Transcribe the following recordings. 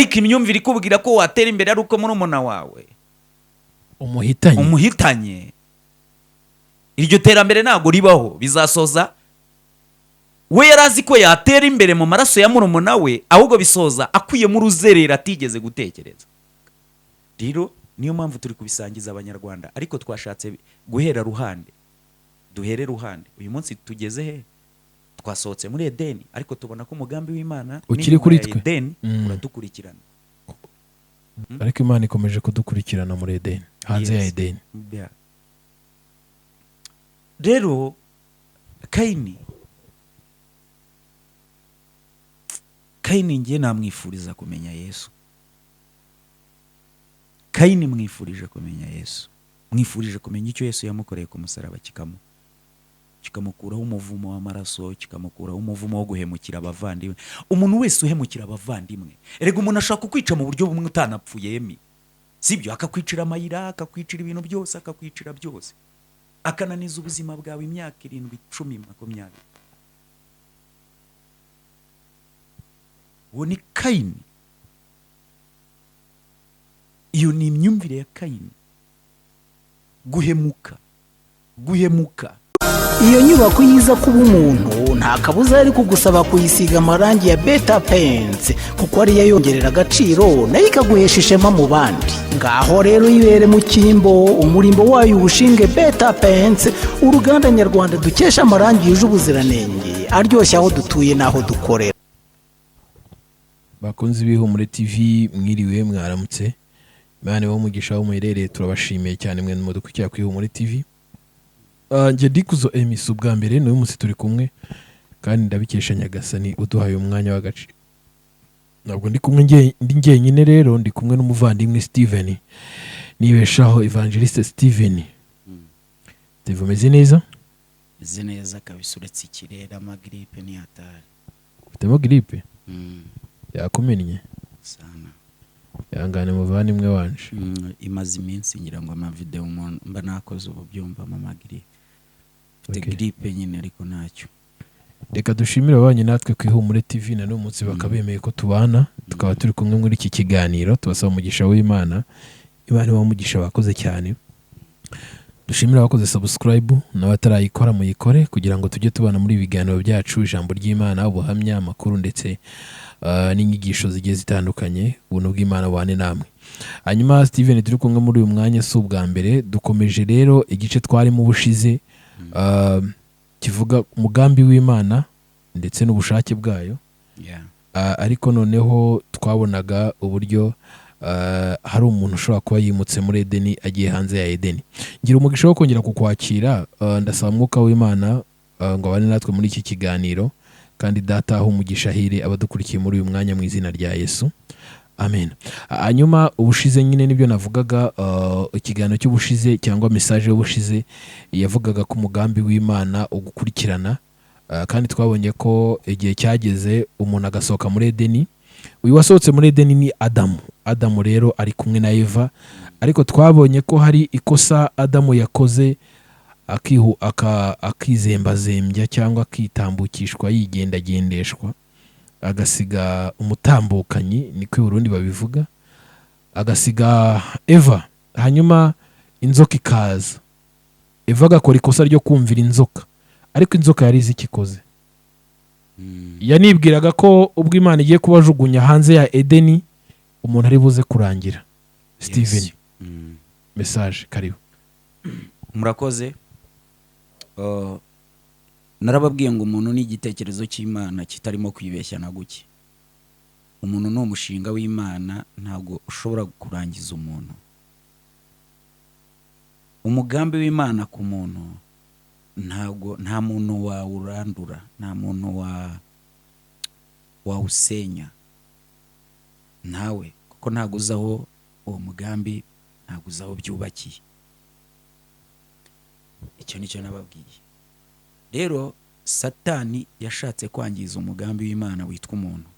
ariko imyumvire ikubwira ko watera imbere ari uko murumuna wawe umuhitanye, iryo terambere ntabwo ribaho. Bizasoza we yarazi ko yatera imbere mu maraso ya murumuna we, ahubwo bisoza akuyemo uruzerera atigeze gutekereza. Rero niyo mpamvu turi kubisangiza abanyarwanda, ariko twashatse guhera ruhande, duhere ruhande. Uyu munsi tugeze he? Twasohotse muri Edeni, ariko tubona ko umugambi w'Imana ukiri kuri twe, Edeni uradukurikirana. Ariko Imana ikomeje kudukurikirana muri Edeni, hanze ya Edeni. Rero Kayini ngiye namwifuriza kumenya Yesu. Kayini mwifurije kumenya Yesu, mwifurije kumenya icyo Yesu yamukoreye ku musaraba, kikamukuraho umuvumo w'amaraso, kikamukuraho umuvumo wo guhemukira abavandimwe. Umuntu wese uhemukira abavandimwe, erega umuntu ashaka kukwica mu buryo bumwe utanapfuye yemi, sibyo? Akakwicira amayira, akakwicira ibintu byose, akakwicira byose, akananiza ubuzima bwawe imyaka 7, 10, 20. Uwo ni Kayini. Iyo ni imyumvire ya Kayini. Guhemuka. Iyo nyubako yiza kuba umuntu nta kabuza ari kugusaba kuyisiga amarangi ya Beta Paints, kuko ari yongerera agaciro nayo ikaguhesha ishema mu bandi. Ngaho rero yibere mu cyimbo, umurimbo wayo ubushinge Beta Paints, uruganda nyarwanda dukesha amarangi yuje ubuziranenge, aryoshya aho dutuye n'aho dukorera. Bakunzi b'Ihumure TV, mwiriwe mwaramutse, Imana wo mugisha wo muherereye, turabashimiye cyane mwe mu dukurikira ku Ihumure TV. Nje Dikuzo Emis ubwa mbere n'uyu munsi turi kumwe, kandi ndabikesha Nyagasani uduhaye umwanya w'agaciro. Ntabwo ndi kumwe ndi njyenyine, rero ndi kumwe n'umuvandimwe Steven Nibeshaho, Evangeliste Steven. Steve, umeze neza? Meze neza kabisa, uretse ikirere amagripe ni hatari. Ufitemo gripe? Yakumennye sana. Yangane muvandimwe wanje. Imaze iminsi ngira ngo amavideo mba nakoze ubu byumva amagripe. Ufite gripe nyine ariko ntacyo. Reka dushimire abanye natwe ku Ihumure TV, na n'uyu munsi bakabemeye ko tubana, tukaba turi kumwe muri iki kiganiro. Tubasaba umugisha w'Imana, Imana wamugisha bakoze cyane. Dushimira abakoze subscribe n'abatarayikora muyikore, kugira ngo tujye tubana muri ibiganiro byacu, ijambo ry'Imana, ubuhamya, amakuru ndetse n'inyigisho zigiye zitandukanye. Ubuntu bw'Imana bane namwe. Hanyuma Steven, turi kumwe muri uyu mwanya si ubwa mbere, dukomeje rero igice twarimo ubushize kivuga umugambi w'Imana ndetse n'ubushake bwayo. Ariko noneho twabonaga uburyo hari umuntu ushobora kuba yimutse muri Edeni agiye hanze ya Edeni. Ngira umugisha wo kongera kukwakira, ndasaba Mwuka w'Imana ngo abane natwe muri iki kiganiro, kandi data aho umugisha hire abadukurikiye muri uyu mwanya mu izina rya Yesu, amen. Hanyuma ubushize nyine nibyo navugaga, ikiganiro cy'ubushize cyangwa message y'ubushize yavugaga ku mugambi w'Imana ugukurikirana, kandi twabonye ko igihe cyageze umuntu agasohoka muri Edeni. Uyu wasohotse muri Edeni ni Adamu rero ari kumwe na Eva, ariko twabonye ko hari ikosa Adamu yakoze, akizembazembya cyangwa akitambukishwa, yigendagendeshwa, agasiga umutambukanyi, niko i Burundi babivuga, agasiga Eva. Hanyuma inzoka ikaza, Eva agakora ikosa ryo kumvira inzoka, ariko inzoka yari izi ikikoze. Yanibwiraga ko ubwo Imana igiye kubajugunya hanze ya Edeni umuntu ari buze kurangira. Steven, message karibu. Murakoze. Narababwiye ngo umuntu ni igitekerezo cy'Imana kitarimo kwibeshya na guke. Umuntu ni umushinga w'Imana, ntabwo ushobora kurangiza umuntu. Umugambi w'Imana ku muntu nta muntu wawurandura, nta muntu wawusenya nawe, kuko ntabwo uzaho uwo mugambi, ntabwo uzaho byubakiye. Icyo nicyo nababwiye. Rero Satani yashatse kwangiza umugambi w'Imana witwa umuntu,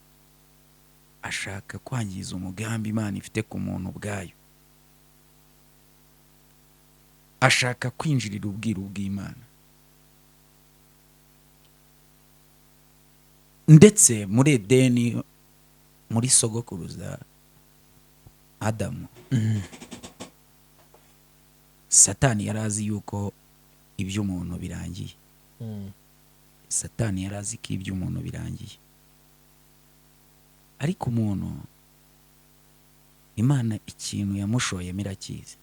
ashaka kwangiza umugambi Imana ifite ku muntu bwayo, ashaka kwinjirira ubwiru bw'Imana. Ndetse muri Edeni, muri sogokuruza Adamu Satani yari azi yuko iby'umuntu birangiye. Satani yari azi ko iby'umuntu birangiye, ariko umuntu Imana ikintu yamushoyemo irakizi.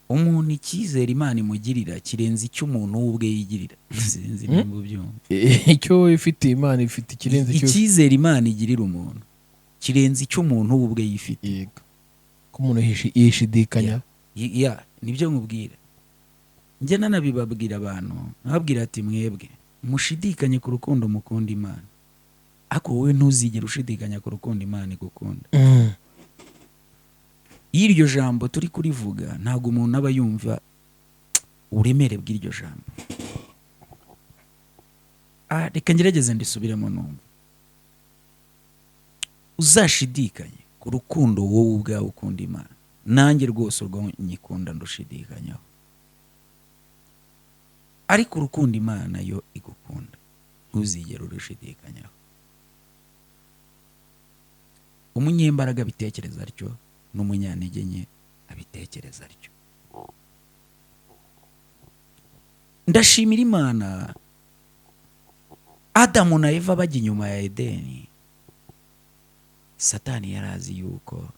Umuntu icyizere Imana imugirira kirenze icyo umuntu we ubwe yigirira. Sinzi nimba ubyumva. icyo ifite Imana ifite ikirenze icyo Icyizere Imana igirira umuntu kirenze icyo umuntu we ubwe yifite. yego ko umuntu yishidikanya. Nibyo nkubwira. Njye nanabibabwira abantu, nkababwira ati mwebwe mushidikanye ku rukundo mukunda Imana, ariko wowe ntuzigere ushidikanya ku rukundo Imana igukunda. Iyo iryo jambo turi kurivuga ntabwo umuntu aba yumva uburemere bw'iryo jambo. Reka ngerageze ndisubiremo numva. Uzashidikanye ku rukundo wowe ubwawe ukunda Imana, nanjye rwose urwo nyikunda ndushidikanyaho, ariko urukundo Imana yo igukunda ntuzigere urushidikanyaho. Umunyembaraga abitekereza atyo, n'umunyantege nke abitekereza atyo. Ndashimira Imana, Adamu na Eva bajya inyuma ya Edeni, Satani yari azi yuko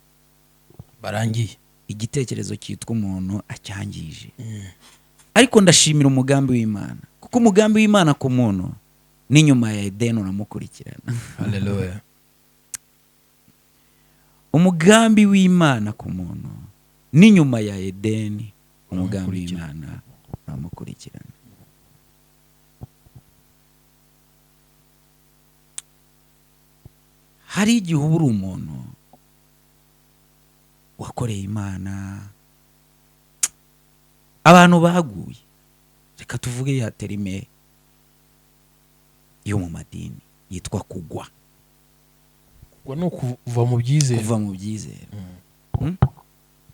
barangiye, igitekerezo cyitwa umuntu acyangije. Ariko ndashimira umugambi w'Imana, kuko umugambi w'Imana ku muntu n'inyuma ya Edeni uramukurikirana. haleluya. Umugambi w'Imana ku muntu n'inyuma ya Edeni, umugambi w'Imana uramukurikirana. Hari igihe uba uri umuntu wakoreye Imana, abantu baguye, reka tuvuge ya terime yo mu madini yitwa kugwa. Kugwa ni ukuva mu byizere, kuva mu byizere,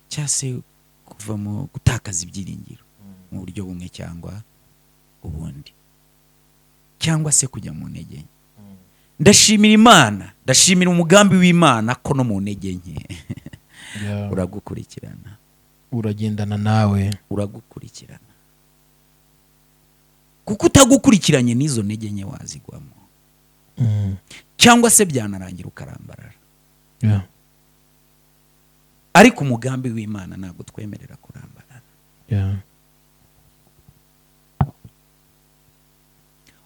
cyangwa se kuva mu gutakaza ibyiringiro mu buryo bumwe cyangwa ubundi, cyangwa se kujya mu ntege nke. Ndashimira Imana, ndashimira umugambi w'Imana ko no mu ntege nke uragukurikirana, uragendana nawe, uragukurikirana, kuko utagukurikiranye n'izo ntege nke wazigwamo, cyangwa se byanarangira ukarambarara. Ariko umugambi w'Imana ntabwo twemerera kurambarara.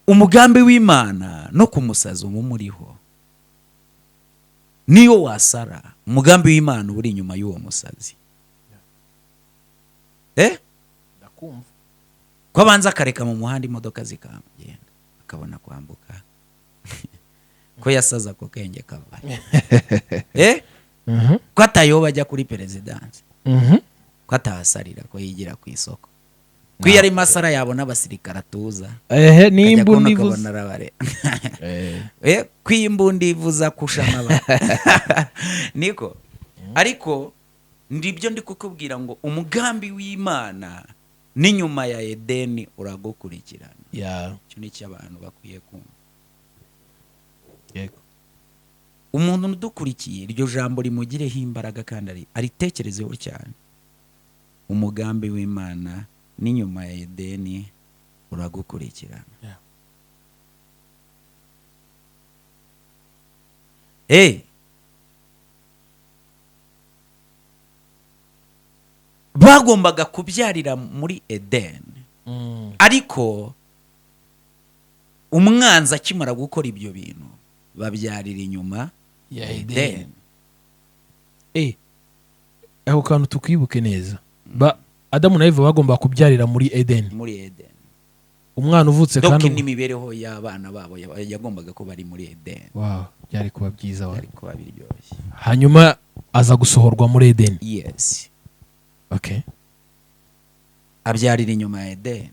Umugambi w'Imana no kumusaza umuriho, niyo wasara umugambi w'Imana uri inyuma y'uwo musazi. ndakumva ko abanza akareka mu muhanda imodoka zikamugenda akabona kwambuka, ko yasaza ko kenge kavaye, ko atayoba ajya kuri perezidansi, ko atahasarira, ko yigira ku isoko, ko iyo ari masara yabona abasirikare atuza, n'imbundi ivuza, ko iyi imbundi ivuza kushana niko. Ariko ndibyo ndi kukubwira ngo umugambi w'Imana n'inyuma ya Edeni uragukurikirana. Icyo ni cyo abantu bakwiye kumva. Umuntu udukurikiye iryo jambo rimugireho imbaraga kandi aritekerezeho cyane. Umugambi w'Imana n'inyuma ya Edeni uragukurikirana. Bagombaga kubyarira muri Edeni, ariko umwanzi akimara gukora ibyo bintu babyarira inyuma ya Edeni. Ako kantu tukwibuke neza, Adamu na Eva bagomba kubyarira muri Edeni. Umwana uvutse kandi n'imibereho y'abana babo yagombaga kuba ari muri Edeni. Byari kuba byiza, byari kuba biryoshye. Hanyuma aza gusohorwa muri Edeni. Abyarira inyuma ya Edeni,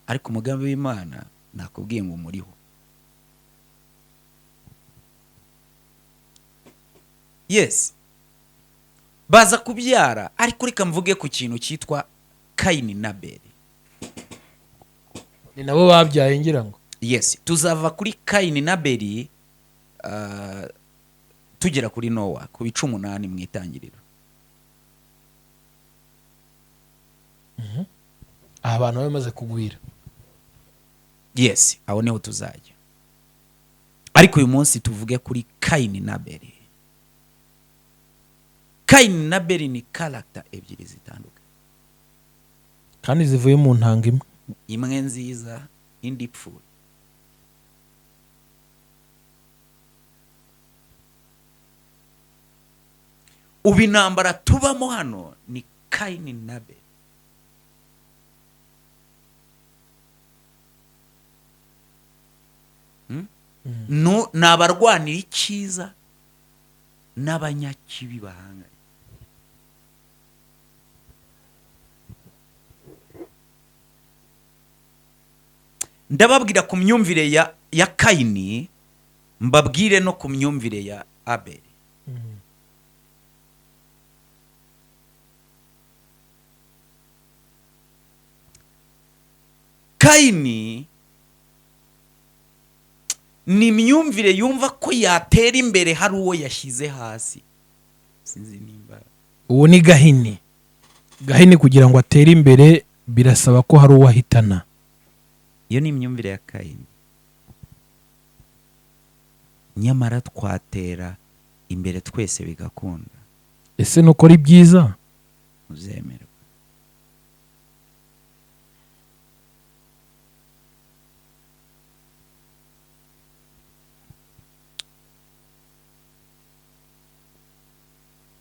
ariko umugambi w'Imana nakubwiye ngo umuriho. Baza kubyara, ariko reka mvuge ku kintu cyitwa Kayini na Abeli. Ni nabo babyaye ngira ngo. Tuzava kuri Kayini na Abeli tugera kuri Nowa ku bice 8 mu itangiriro. abantu bamaze kugwira. Yes, aho niho tuzajya. Ariko uyu munsi tuvuge kuri Kayini na Abeli. Kayini na Abeli ni character ebyiri zitandukanye, kandi zivuye mu ntanga imwe. imwe nziza indi ipfuye. Ubu intambara tubamo hano ni Kayini na Abeli. No, ni abarwanira icyiza n'abanyakibi bahanganye. Ndababwira ku myumvire ya Kayini, mbabwire no ku myumvire ya Abeli. Kayini ni imyumvire yumva ko yatera imbere hari uwo yashyize hasi. Sinzi nimba uwo ni Gahini. Gahini kugira ngo atere imbere birasaba ko hari uwo ahitana. iyo ni imyumvire ya Kayini. Nyamara twatera imbere twese bigakunda. Ese nuko ari byiza? Uzemerwa.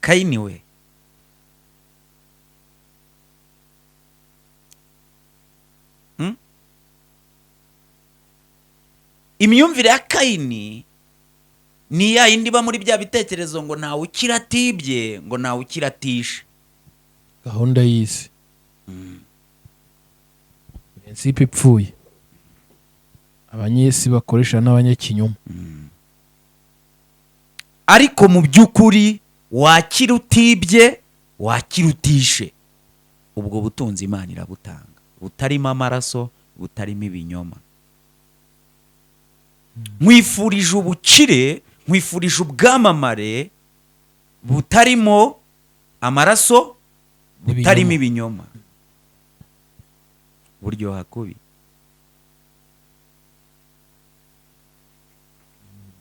Kayini we imyumvire ya Kayini ni ya yindi ba muri bya bitekerezo ngo ntawe ukiratibye ngo ntawe ukiratisha. Gahunda y'isi. Principe ipfuye. Abanyesi bakoresha n'abanyakinyoma. Ariko mu by'ukuri wakirutibye wakirutishe, ubwo butunzi Imana irabutanga, butarimo amaraso, butarimo ibinyoma. Mwifurije ubukire, mwifurije ubwamamare butarimo amaraso, butarimo ibinyoma. Buryoha kubi.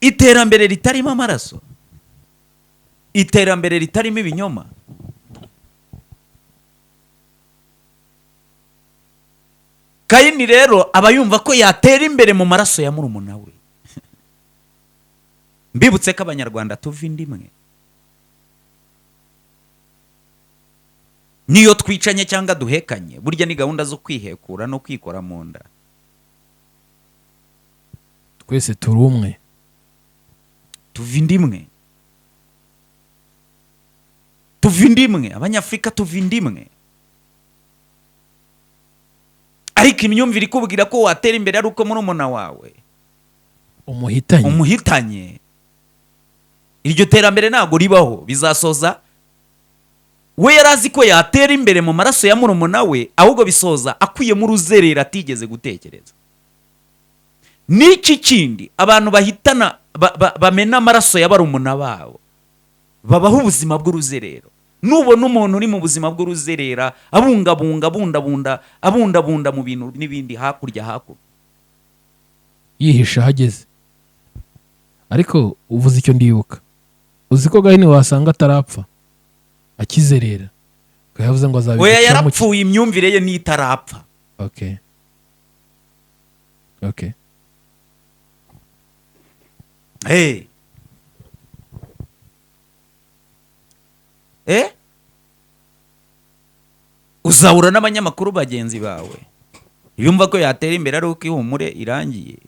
Iterambere ritarimo amaraso, iterambere ritarimo ibinyoma. Kayini rero aba yumva ko yatera imbere mu maraso ya murumuna we. Mbibutse ko abanyarwanda tuva indimwe. Niyo twicanye cyangwa duhekanye, burya ni gahunda zo kwihekura no kwikora mu nda. Twese turi umwe. Tuva indimwe. Tuva indimwe, Abanyafurika tuva indimwe. Ariko imyumvire ikubwira ko watera imbere ari uko murumuna wawe umuhitanye. Iryo terambere ntago ribaho, bizasoza we yarazi ko yatera imbere mu maraso ya murumuna we, ahubwo bisoza akwiye mu ruzerera atigeze gutekereza. Niki kindi abantu bahitana bamena amaraso ya barumuna babo babaho ubuzima bw'uruzerero. Nubona umuntu uri mu buzima bw'uruzerera abundabunda mu bintu n'ibindi hakurya yihisha hageze. Ariko uvuze icyo ndibuka, uzi ko Gahini wasanga atarapfa akizerera, ko yavuze ngo azabika. Oya, yarapfuye, imyumvire ye ni itarapfa. Okay. Uzahura n'abanyamakuru bagenzi bawe yumva ko yatera imbere ari uko ihumure irangiye,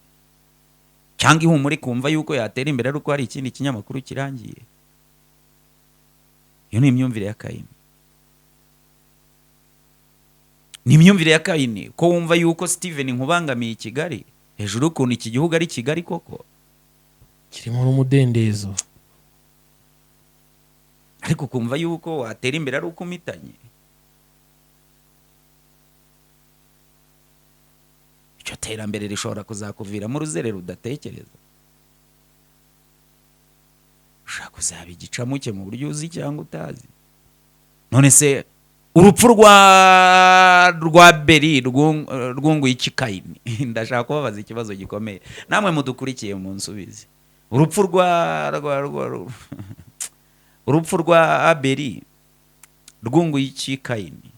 cyangwa ihumure kumva yuko yatera imbere ari uko hari ikindi kinyamakuru kirangiye. Iyo ni imyumvire ya Kayini. Ni imyumvire ya Kayini ko wumva yuko Steven nkubangamiye i Kigali, hejuru ukuntu iki gihugu ari Kigali koko kirimo n'umudendezo, ariko kumva yuko watera imbere ari uko umitanye. Icyo terambere rishobora kuzakuviramo uruzerero udatekereza. ushaka kuzaba igicamuke mu buryo uzi cyangwa utazi. None se urupfu rwa Beri rwunguye iki Kayini? Ndashaka kubabaza ikibazo gikomeye, namwe mudukurikiye mu nsubizi. Urupfu urupfu rwa Abeli rwunguye iki Kayini?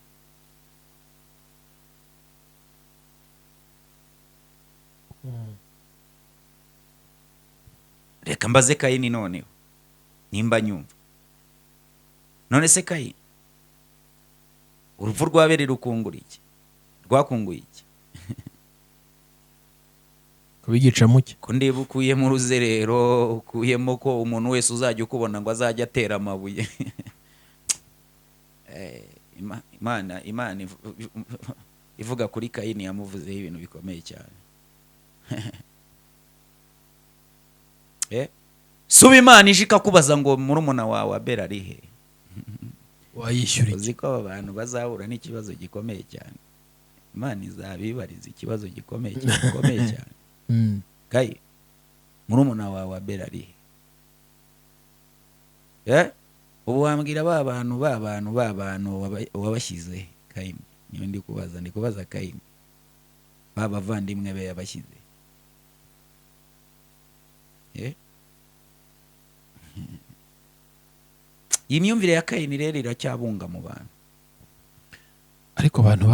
Reka mbaze Kayini noneho nimba nyumva. None se Kayini, urupfu rwa Abeli rukungura iki? Rwakunguye iki? kubigicamuke Ko ndeba ukuyemo uruzerero, ukuyemo ko umuntu wese uzajya ukubona ngo azajya atera amabuye. Imana ivuga kuri Kayini yamuvuzeho ibintu bikomeye cyane. Suba Imana ije ikakubaza ngo murumuna wawe Abeli ari he? wayishyura iki? Uzi ko aba bantu bazahura n'ikibazo gikomeye cyane. Imana izabibariza ikibazo gikomeye cyane. Kayi, murumuna wawe Abeli ari he? Ubu wambwira ba bantu wabashyize Kayini. Niyo ndi kubaza Kayini, ba bavandimwe be yabashyize. Iyi myumvire ya Kayini rero iracyabunga mu bantu. ariko abantu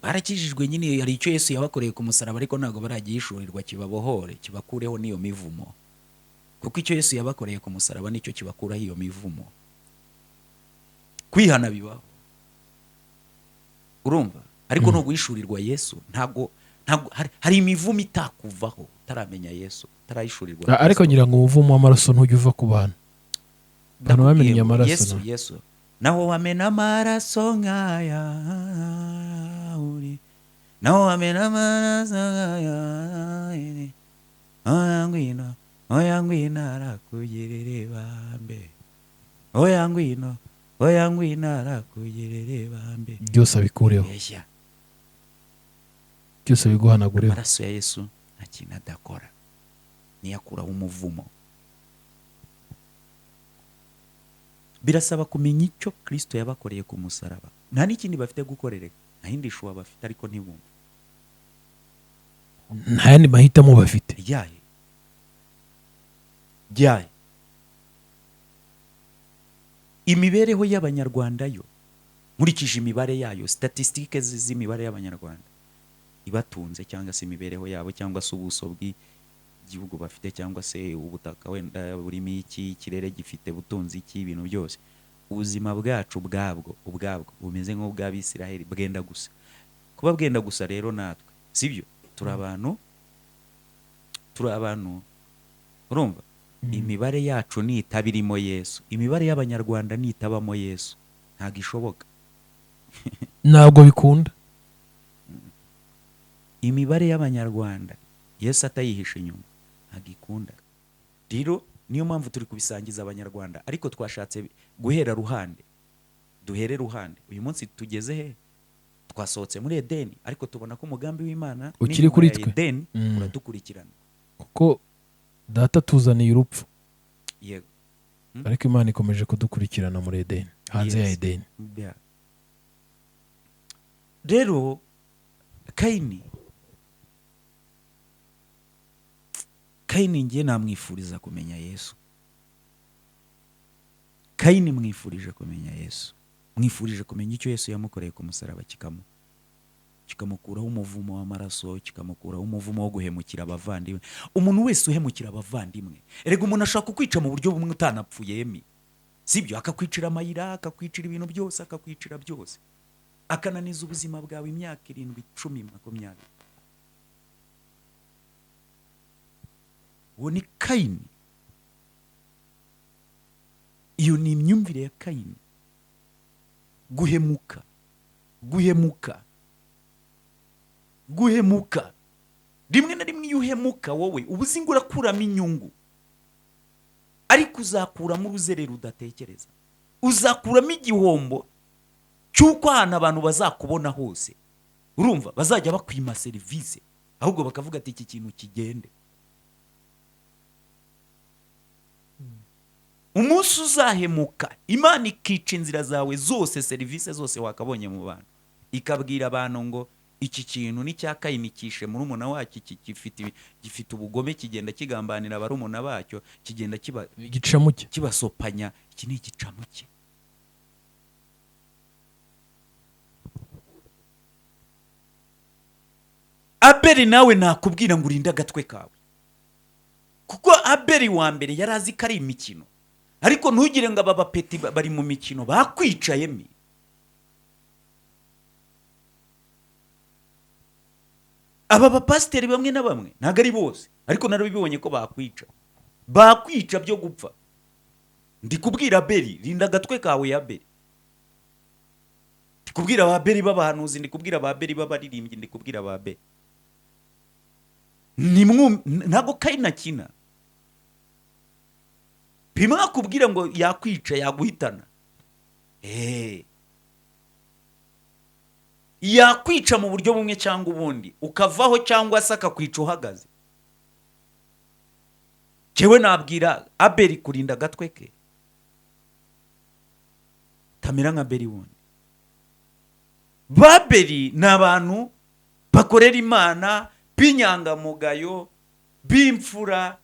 Barakijijwe nyine, hari icyo Yesu yabakoreye ku musaraba, ariko ntabwo baragishurirwa kibabohore, kibakureho n'iyo mivumo. Kuko icyo Yesu yabakoreye ku musaraba nicyo kibakuraho iyo mivumo. Kwihana bibaho, urumva? Ariko no guhishurirwa Yesu ntabwo hari imivumo itakuvaho utaramenya Yesu, utarayishurirwa. ariko ngira ngo umuvumo w'amaraso ntujya uva ku bantu. Abantu bamenye amaraso. Yesu naho wamena amaraso nk'aya uri, naho wamena amaraso nk'aya iri, oya ngwino arakugirira ibambe, oya ngwino arakugirira ibambe. Byose abikureho, byose biguhanagureho. Amaraso ya Yesu nta kintu adakora, niyo akuraho umuvumo. Birasaba kumenya icyo Kristo yabakoreye ku musaraba. Nta n'ikindi bafite gukorera, nta yindi shuwa bafite, ariko ntibumva. Nta yandi mahitamo bafite. Ryaye imibereho y'Abanyarwanda yo, nkurikije imibare yayo, statistique z'imibare y'Abanyarwanda ibatunze, cyangwa se imibereho yabo, cyangwa se ubuso bw'igihugu bafite, cyangwa se ubutaka wenda burimo iki, ikirere gifite butunzi iki, ibintu byose. Ubuzima bwacu ubwabwo bumeze nk'ubw'Abisiraheli, bwenda gusa. Kuba bwenda gusa rero natwe sibyo, turi abantu, urumva? Imibare yacu nitaba irimo Yesu, imibare y'Abanyarwanda nitabamo Yesu, ntabwo ishoboka. Ntabwo bikunda. Imibare y'Abanyarwanda Yesu atayihisha inyuma ntabwo ikunda. Rero niyo mpamvu turi kubisangiza Abanyarwanda, ariko twashatse guhera ruhande, duhere ruhande. Uyu munsi tugeze he? Twasohotse muri Edeni, ariko tubona ko umugambi w'Imana ukiri kuri twe, Edeni uradukurikirana, kuko Data tuzaniye urupfu. Yego. Ariko Imana ikomeje kudukurikirana muri Edeni, hanze ya Edeni. Rero Kayini ngiye namwifuriza kumenya Yesu. Kayini mwifurije kumenya Yesu, mwifurije kumenya icyo Yesu yamukoreye ku musaraba, kikamukuraho umuvumo w'amaraso, kikamukuraho umuvumo wo guhemukira abavandimwe. Umuntu wese uhemukira abavandimwe, erega umuntu ashaka kukwica mu buryo bumwe utanapfuye yemi, sibyo? Akakwicira amayira, akakwicira ibintu byose, akakwicira byose, akananiza ubuzima bwawe imyaka 7, 10, 20. Uwo ni Kayini. Iyo ni imyumvire ya Kayini. Guhemuka. Rimwe na rimwe iyo uhemuka wowe uba uzi ngo urakuramo inyungu, ariko uzakuramo uruzerero udatekereza, uzakuramo igihombo cy'uko ahantu abantu bazakubona hose, urumva, bazajya bakwima serivisi, ahubwo bakavuga ati iki kintu kigende. umunsi uzahemuka Imana ikica inzira zawe zose, serivisi zose wakabonye mu bantu, ikabwira abantu ngo iki kintu ni cya Kayini kishe murumuna wacyo, gifite ubugome, kigenda kigambanira barumuna bacyo, kigenda igicamuke kibasopanya, iki ni igicamuke. Abeli nawe nakubwira ngo urinde agatwe kawe, kuko Abeli wa mbere yari azi ko ari imikino, ariko ntugire ngo aba bapeti bari mu mikino bakwicayemo. Aba bapasiteri bamwe na bamwe, ntabwo ari bose, ariko narabibonye ko bakwica byo gupfa. Ndi kubwira Abeli, rinda agatwe kawe ya Abeli. Ndi kubwira Abeli b'abahanuzi, ndi kubwira Abeli b'abaririmbyi, ndi kubwira Abeli. Ntabwo Kayini akina. Pima kubwira ngo yakwica, yaguhitana. Yakwica mu buryo bumwe cyangwa ubundi, ukavaho cyangwa se akakwica uhagaze. Jewe nabwira Abeli kurinda agatwe ke, tamera nka Abeli wundi. Babeli ni abantu bakorera Imana, b'inyangamugayo, b'imfura,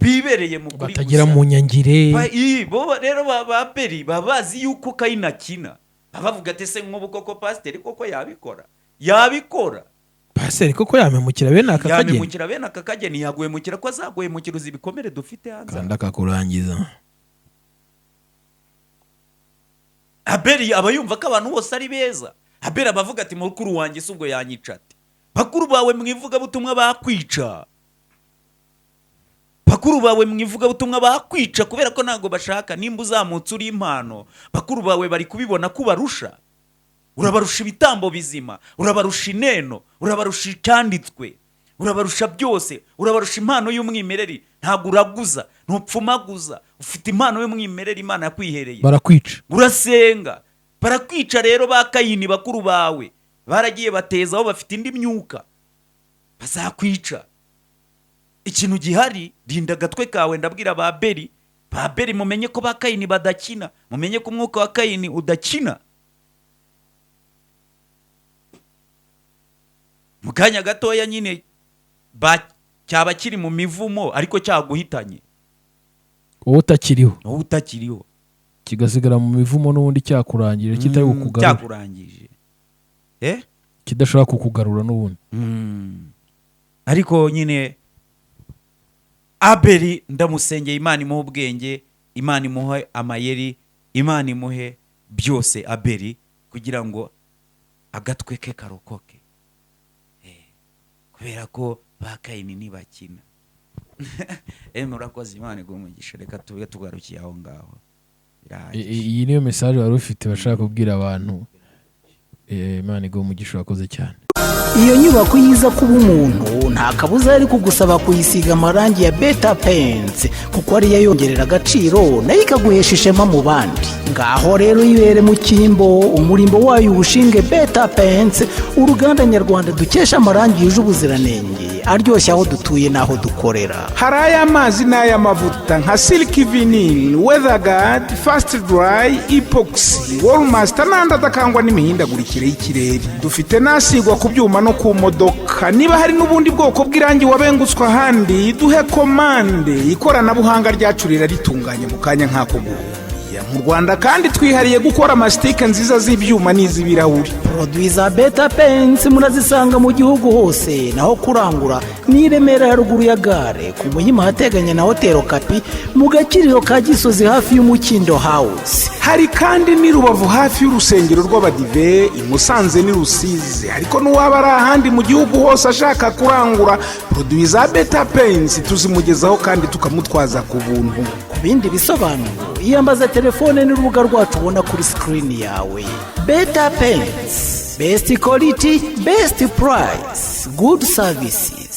bibereye mu kuri gusa, batagira mu nyangire. Bo rero Babeli babazi yuko Kayini akina, bavuga ati se nk'ubu koko pasiteri koko yabikora pasiteri koko yamemukira bene aka kageni, yaguhemukira ko azaguhemukira, uzi ibikomere dufite hanze kandi akakurangiza. Abeli aba yumva ko abantu bose ari beza. Abeli abavuga ati mukuru wanjye se ubwo yanyica ati, bakuru bawe mwivuga butumwa bakwica, bakuru bawe mwivuga butumwa bakwica kubera ko ntago bashaka. Nimba uzamutse uri impano, bakuru bawe bari kubibona ko ubarusha, urabarusha ibitambo bizima, urabarusha ineno, urabarusha icyanditswe, urabarusha byose, urabarusha impano y'umwimereri. Ntago uraguza, ntupfumaguza, ufite impano y'umwimereri Imana yakwihereye. Barakwica, urasenga, barakwica. Rero ba Kayini bakuru bawe baragiye batezaho, bafite indi myuka, bazakwica. Ikintu gihari, rinda agatwe kawe. Ndabwira Babeli, mumenye ko ba Kayini badakina, mumenye ko umwuka wa Kayini udakina. Mu kanya gatoya nyine cyaba kiri mu mivumo, ariko cyaguhitanye wowe utakiriho, kigasigara mu mivumo n'ubundi cyakurangije, kitari kukugarura, cyakurangije kidashobora kukugarura n'ubundi. Ariko nyine Abeli ndamusengeye, Imana imuhe ubwenge, Imana imuhe amayeri, Imana imuhe byose Abeli, kugira ngo agatwe ke karokoke, kubera ko ba Kayini ntibakina. Murakoze, Imana igumugisha. Reka tube tugarukiye aho ngaho. Iyi niyo message wari ufite bashaka kubwira abantu. Imana igumugisha, wakoze cyane. Iyo nyubako yiza kuba umuntu nta kabuza ari kugusaba kuyisiga amarangi ya Beta Paints, kuko ariyo yongerera agaciro nayo ikaguhesha ishema mu bandi. Ngaho rero yibere mu cyimbo, umurimbo wayo ubushinge Beta Paints, uruganda nyarwanda dukesha amarangi yuje ubuziranenge, aryoshya aho dutuye n'aho dukorera. Hari ay'amazi n'ay'amavuta nka Silk Vinyl, Weatherguard, Fast Dry, Epoxy, Wallmaster n'andi adakangwa n'imihindagurikire y'ikirere. Dufite nasigwa ku byuma no ku modoka. Niba hari n'ubundi bwoko bw'irangi wabengutswe ahandi, duhe komande. Ikoranabuhanga ryacu ritunganye mu kanya nk'ako mu Rwanda, kandi twihariye gukora amasitike nziza z'ibyuma n'iz'ibirahuri. Produit za Beta Paints murazisanga mu gihugu hose, naho kurangura ni Remera ya ruguru ya gare, ku Muhima hateganye na Hotel Kapi, mu Gakiriro ka Gisozi hafi y'Umukindo House. Hari kandi ni Rubavu hafi y'urusengero rw'Abadive, i Musanze ni Rusizi. Ariko n'uwaba ari ahandi mu gihugu hose ashaka kurangura produit za Beta Paints, tuzimugezaho kandi tukamutwaza ku buntu. Ku bindi bisobanuro iyambaza telefone n'urubuga rwacu ubona kuri screen yawe. Beta Paints, best quality, best price, good services.